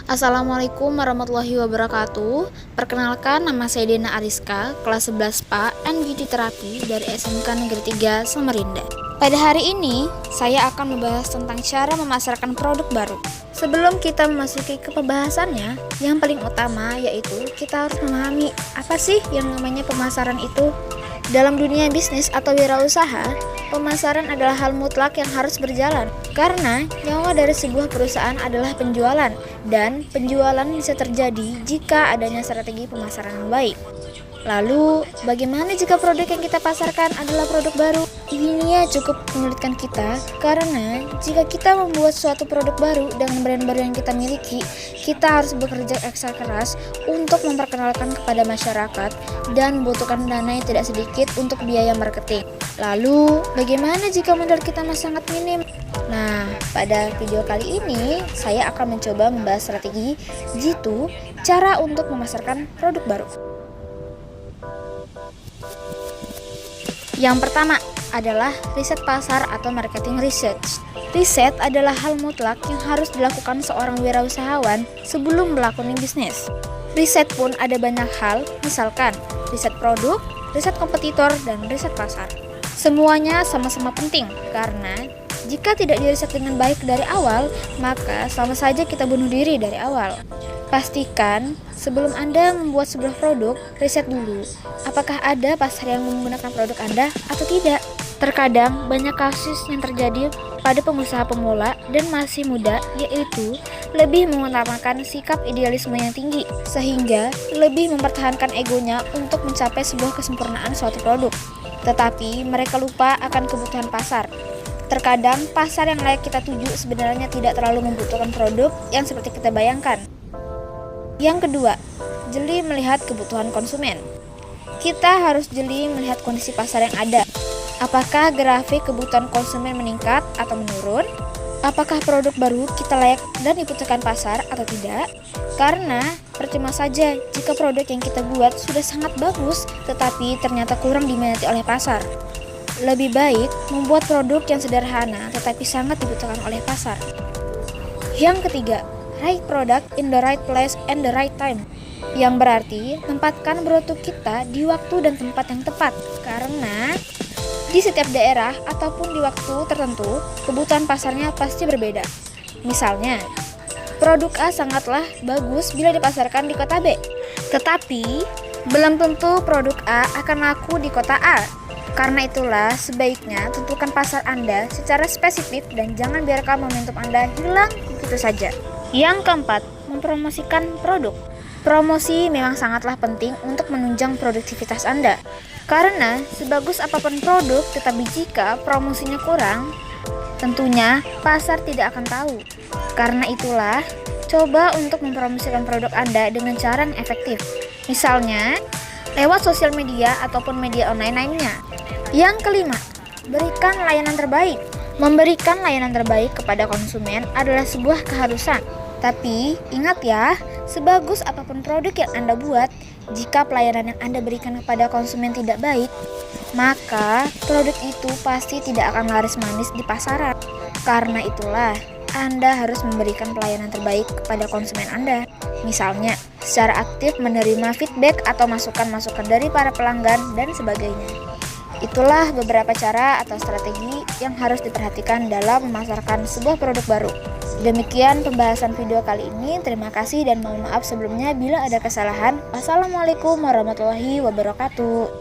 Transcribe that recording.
Assalamualaikum warahmatullahi wabarakatuh. Perkenalkan, nama saya Dena Ariska, kelas 11 PA and Beauty Terapi dari SMK Negeri 3 Samarinda. Pada hari ini, saya akan membahas tentang cara memasarkan produk baru. Sebelum kita memasuki ke pembahasannya, yang paling utama yaitu kita harus memahami apa sih yang namanya pemasaran itu. Dalam dunia bisnis atau wirausaha, pemasaran adalah hal mutlak yang harus berjalan. Karena nyawa dari sebuah perusahaan adalah penjualan, dan penjualan bisa terjadi jika adanya strategi pemasaran yang baik. Lalu, bagaimana jika produk yang kita pasarkan adalah produk baru? Ini ya cukup menyulitkan kita, karena jika kita membuat suatu produk baru dengan brand baru yang kita miliki, kita harus bekerja ekstra keras untuk memperkenalkan kepada masyarakat dan membutuhkan dana yang tidak sedikit untuk biaya marketing. Lalu, bagaimana jika modal kita masih sangat minim? Nah, pada video kali ini, saya akan mencoba membahas strategi G2, cara untuk memasarkan produk baru. Yang pertama adalah riset pasar atau marketing research. Riset adalah hal mutlak yang harus dilakukan seorang wirausahawan sebelum melakukan bisnis. Riset pun ada banyak hal, misalkan riset produk, riset kompetitor, dan riset pasar. Semuanya sama-sama penting, karena jika tidak diriset dengan baik dari awal, maka sama saja kita bunuh diri dari awal. Pastikan sebelum Anda membuat sebuah produk, riset dulu apakah ada pasar yang menggunakan produk Anda atau tidak. Terkadang banyak kasus yang terjadi pada pengusaha pemula dan masih muda, yaitu lebih mengutamakan sikap idealisme yang tinggi, sehingga lebih mempertahankan egonya untuk mencapai sebuah kesempurnaan suatu produk. Tetapi mereka lupa akan kebutuhan pasar. Terkadang pasar yang layak kita tuju sebenarnya tidak terlalu membutuhkan produk yang seperti kita bayangkan. Yang kedua, jeli melihat kebutuhan konsumen. Kita harus jeli melihat kondisi pasar yang ada. Apakah grafik kebutuhan konsumen meningkat atau menurun? Apakah produk baru kita layak dan dibutuhkan pasar atau tidak? Karena percuma saja jika produk yang kita buat sudah sangat bagus, tetapi ternyata kurang diminati oleh pasar. Lebih baik membuat produk yang sederhana tetapi sangat dibutuhkan oleh pasar. Yang ketiga, right product in the right place and the right time. Yang berarti tempatkan produk kita di waktu dan tempat yang tepat. Karena di setiap daerah ataupun di waktu tertentu, kebutuhan pasarnya pasti berbeda. Misalnya, produk A sangatlah bagus bila dipasarkan di kota B. Tetapi, belum tentu produk A akan laku di kota A. Karena itulah sebaiknya tentukan pasar Anda secara spesifik dan jangan biarkan momentum Anda hilang begitu saja. Yang keempat, mempromosikan produk. Promosi memang sangatlah penting untuk menunjang produktivitas Anda. Karena sebagus apapun produk, tetapi jika promosinya kurang, tentunya pasar tidak akan tahu. Karena itulah, coba untuk mempromosikan produk Anda dengan cara yang efektif. Misalnya, lewat sosial media ataupun media online lainnya. Yang kelima, berikan layanan terbaik. Memberikan layanan terbaik kepada konsumen adalah sebuah keharusan. Tapi, ingat ya, sebagus apapun produk yang Anda buat, jika pelayanan yang Anda berikan kepada konsumen tidak baik, maka produk itu pasti tidak akan laris manis di pasaran. Karena itulah, Anda harus memberikan pelayanan terbaik kepada konsumen Anda. Misalnya, secara aktif menerima feedback atau masukan-masukan dari para pelanggan dan sebagainya. Itulah beberapa cara atau strategi yang harus diperhatikan dalam memasarkan sebuah produk baru. Demikian pembahasan video kali ini. Terima kasih dan mohon maaf sebelumnya bila ada kesalahan. Wassalamualaikum warahmatullahi wabarakatuh.